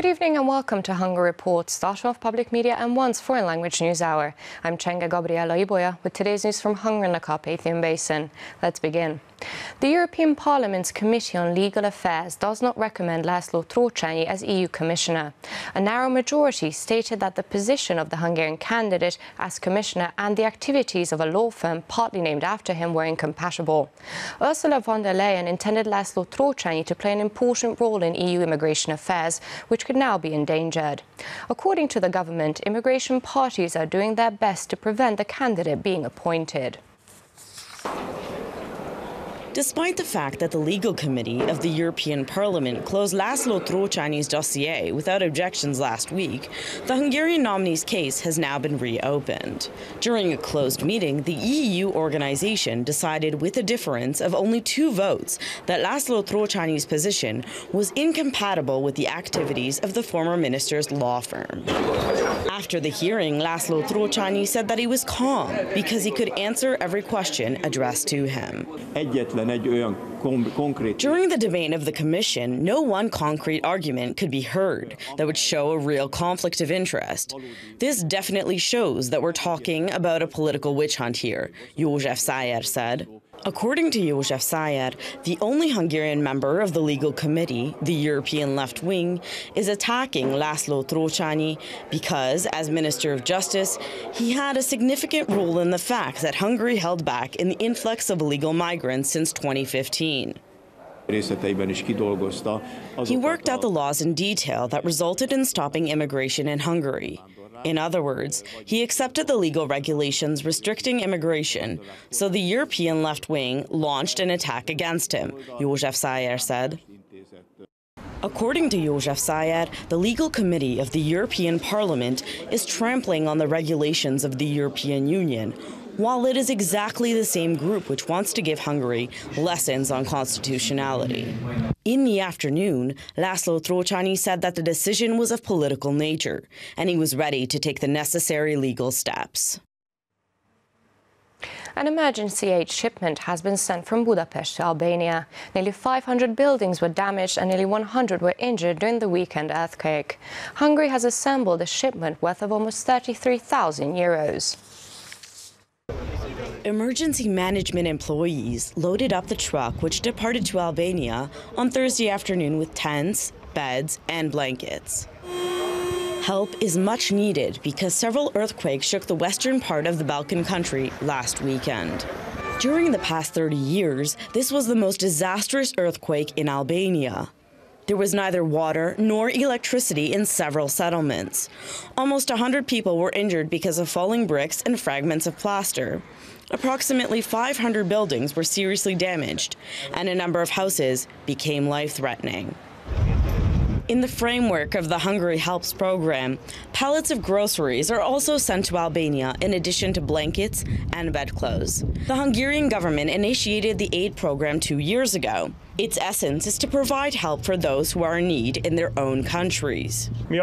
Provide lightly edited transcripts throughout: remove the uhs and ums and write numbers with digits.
Good evening and welcome to Hungary Report, starting off public media and one's foreign language news hour. I'm Csenga Gabriela Ibolya with today's news from Hungary and the Carpathian Basin. Let's begin. The European Parliament's Committee on Legal Affairs does not recommend László Trócsányi as EU Commissioner. A narrow majority stated that the position of the Hungarian candidate as Commissioner and the activities of a law firm partly named after him were incompatible. Ursula von der Leyen intended László Trócsányi to play an important role in EU immigration affairs, which could now be endangered. According to the government, immigration parties are doing their best to prevent the candidate being appointed. Despite the fact that the Legal Committee of the European Parliament closed László Trócsányi's dossier without objections last week, the Hungarian nominee's case has now been reopened. During a closed meeting, the EU organization decided with a difference of only 2 votes that László Trócsányi's position was incompatible with the activities of the former minister's law firm. After the hearing, László Trócsányi said that he was calm because he could answer every question addressed to him. During the debate of the Commission, no one concrete argument could be heard that would show a real conflict of interest. This definitely shows that we're talking about a political witch hunt here, József Szájer said. According to József Szájer, the only Hungarian member of the Legal Committee, the European left wing, is attacking László Trócsányi because, as Minister of Justice, he had a significant role in the fact that Hungary held back in the influx of illegal migrants since 2015. He worked out the laws in detail that resulted in stopping immigration in Hungary. In other words, he accepted the legal regulations restricting immigration, so the European left wing launched an attack against him, József Szájer said. According to József Szájer, the Legal Committee of the European Parliament is trampling on the regulations of the European Union, while it is exactly the same group which wants to give Hungary lessons on constitutionality. In the afternoon, László Trócsányi said that the decision was of political nature, and he was ready to take the necessary legal steps. An emergency aid shipment has been sent from Budapest to Albania. Nearly 500 buildings were damaged and nearly 100 were injured during the weekend earthquake. Hungary has assembled a shipment worth of almost 33,000 euros. Emergency management employees loaded up the truck which departed to Albania on Thursday afternoon with tents, beds, and blankets. Help is much needed because several earthquakes shook the western part of the Balkan country last weekend. During the past 30 years, this was the most disastrous earthquake in Albania. There was neither water nor electricity in several settlements. Almost 100 people were injured because of falling bricks and fragments of plaster. Approximately 500 buildings were seriously damaged, and a number of houses became life-threatening. In the framework of the Hungary Helps program, pallets of groceries are also sent to Albania in addition to blankets and bedclothes. The Hungarian government initiated the aid program 2 years ago. Its essence is to provide help for those who are in need in their own countries. We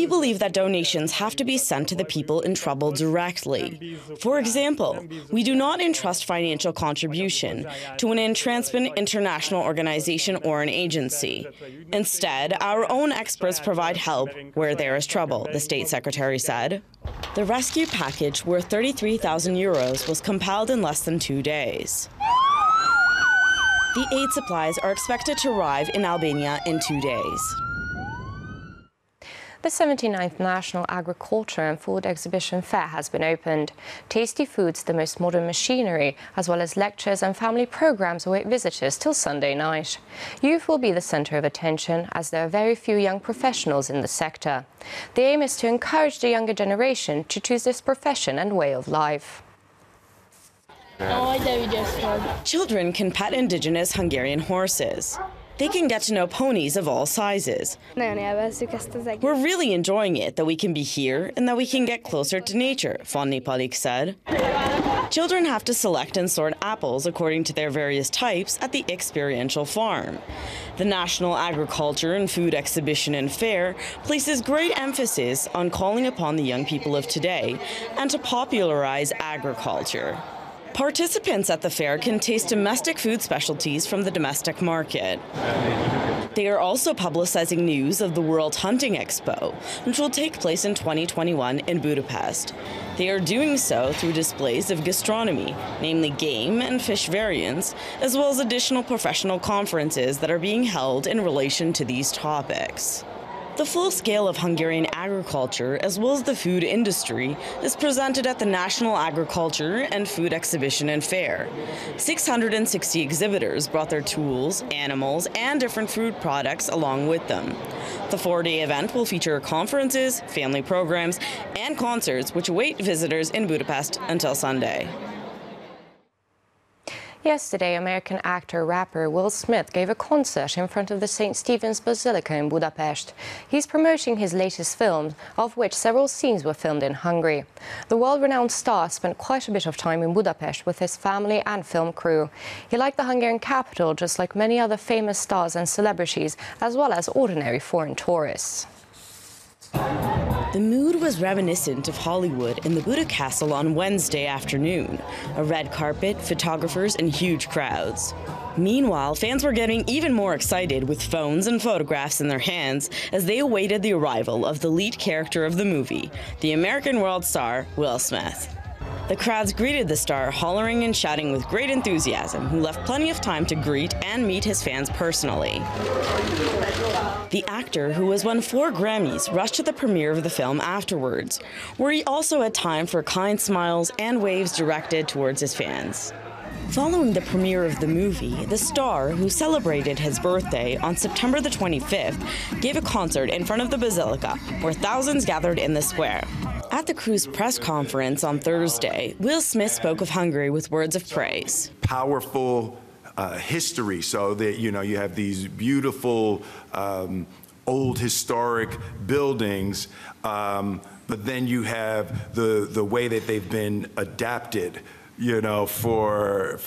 believe that donations have to be sent to the people in trouble directly. For example, we do not entrust financial contribution to an entrancement international organization or an agency. Instead, our own experts provide help where there is trouble, the state secretary said. The rescue package worth 33,000 euros was compiled in less than 2 days. The aid supplies are expected to arrive in Albania in 2 days. The 79th National Agriculture and Food Exhibition Fair has been opened. Tasty foods, the most modern machinery, as well as lectures and family programs await visitors till Sunday night. Youth will be the center of attention as there are very few young professionals in the sector. The aim is to encourage the younger generation to choose this profession and way of life. Children can pet indigenous Hungarian horses. They can get to know ponies of all sizes. We're really enjoying it that we can be here and that we can get closer to nature, Fanny Palik said. Children have to select and sort apples according to their various types at the experiential farm. The National Agriculture and Food Exhibition and Fair places great emphasis on calling upon the young people of today and to popularize agriculture. Participants at the fair can taste domestic food specialties from the domestic market. They are also publicizing news of the World Hunting Expo, which will take place in 2021 in Budapest. They are doing so through displays of gastronomy, namely game and fish variants, as well as additional professional conferences that are being held in relation to these topics. The full scale of Hungarian agriculture, as well as the food industry, is presented at the National Agriculture and Food Exhibition and Fair. 660 exhibitors brought their tools, animals, and different food products along with them. The 4-day event will feature conferences, family programs, and concerts which await visitors in Budapest until Sunday. Yesterday, American actor-rapper Will Smith gave a concert in front of the St. Stephen's Basilica in Budapest. He's promoting his latest film, of which several scenes were filmed in Hungary. The world-renowned star spent quite a bit of time in Budapest with his family and film crew. He liked the Hungarian capital just like many other famous stars and celebrities, as well as ordinary foreign tourists. The mood was reminiscent of Hollywood in the Buda Castle on Wednesday afternoon. A red carpet, photographers, and huge crowds. Meanwhile, fans were getting even more excited with phones and photographs in their hands as they awaited the arrival of the lead character of the movie, the American world star, Will Smith. The crowds greeted the star, hollering and shouting with great enthusiasm, who left plenty of time to greet and meet his fans personally. The actor, who has won 4 Grammys, rushed to the premiere of the film afterwards, where he also had time for kind smiles and waves directed towards his fans. Following the premiere of the movie, the star, who celebrated his birthday on September the 25th, gave a concert in front of the Basilica, where thousands gathered in the square. At the crew's press conference on Thursday, Will Smith spoke of Hungary with words of praise. Powerful history, so that you have these beautiful old historic buildings, but then you have the way that they've been adapted, for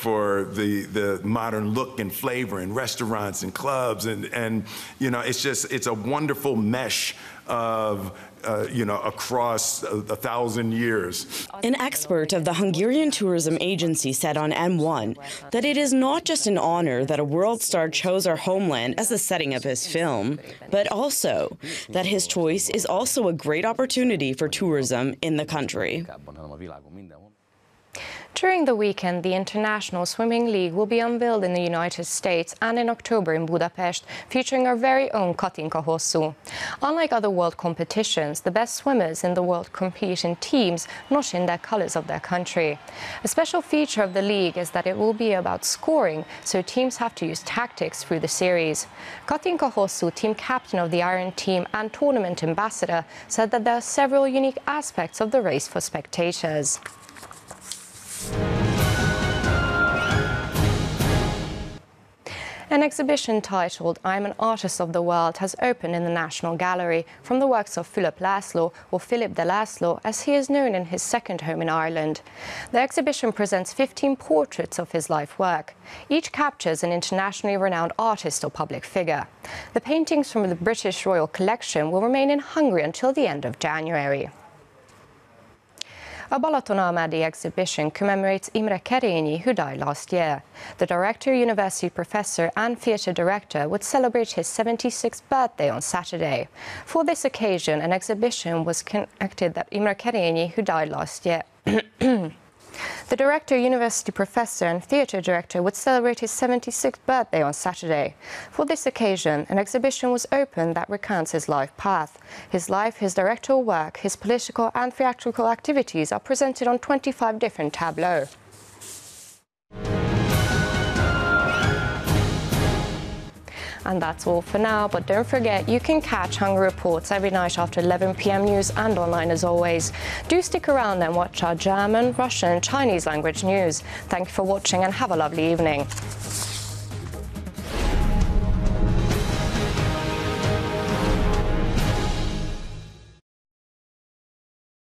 the modern look and flavor in restaurants and clubs, and it's a wonderful mesh of across 1,000 years. An expert of the Hungarian tourism agency said on M1 that it is not just an honor that a world star chose our homeland as the setting of his film, but also that his choice is also a great opportunity for tourism in the country. During the weekend, the International Swimming League will be unveiled in the United States and in October in Budapest, featuring our very own Katinka Hosszú. Unlike other world competitions, the best swimmers in the world compete in teams, not in the colors of their country. A special feature of the league is that it will be about scoring, so teams have to use tactics through the series. Katinka Hosszú, team captain of the Iron Team and tournament ambassador, said that there are several unique aspects of the race for spectators. An exhibition titled "I'm an Artist of the World" has opened in the National Gallery from the works of Philip László, or Philip de László, as he is known in his second home in Ireland. The exhibition presents 15 portraits of his life work. Each captures an internationally renowned artist or public figure. The paintings from the British Royal Collection will remain in Hungary until the end of January. A Balatonalmádi exhibition commemorates Imre Kerényi, who died last year. The director, university professor and theatre director would celebrate his 76th birthday on Saturday. For this occasion, an exhibition was conducted that Imre Kerényi, who died last year. The director, university professor and theatre director would celebrate his 76th birthday on Saturday. For this occasion, an exhibition was opened that recounts his life path. His life, his directorial work, his political and theatrical activities are presented on 25 different tableaux. And that's all for now, but don't forget you can catch Hungary Reports every night after 11 p.m. news and online as always. Do stick around and watch our German, Russian and Chinese language news. Thank you for watching and have a lovely evening.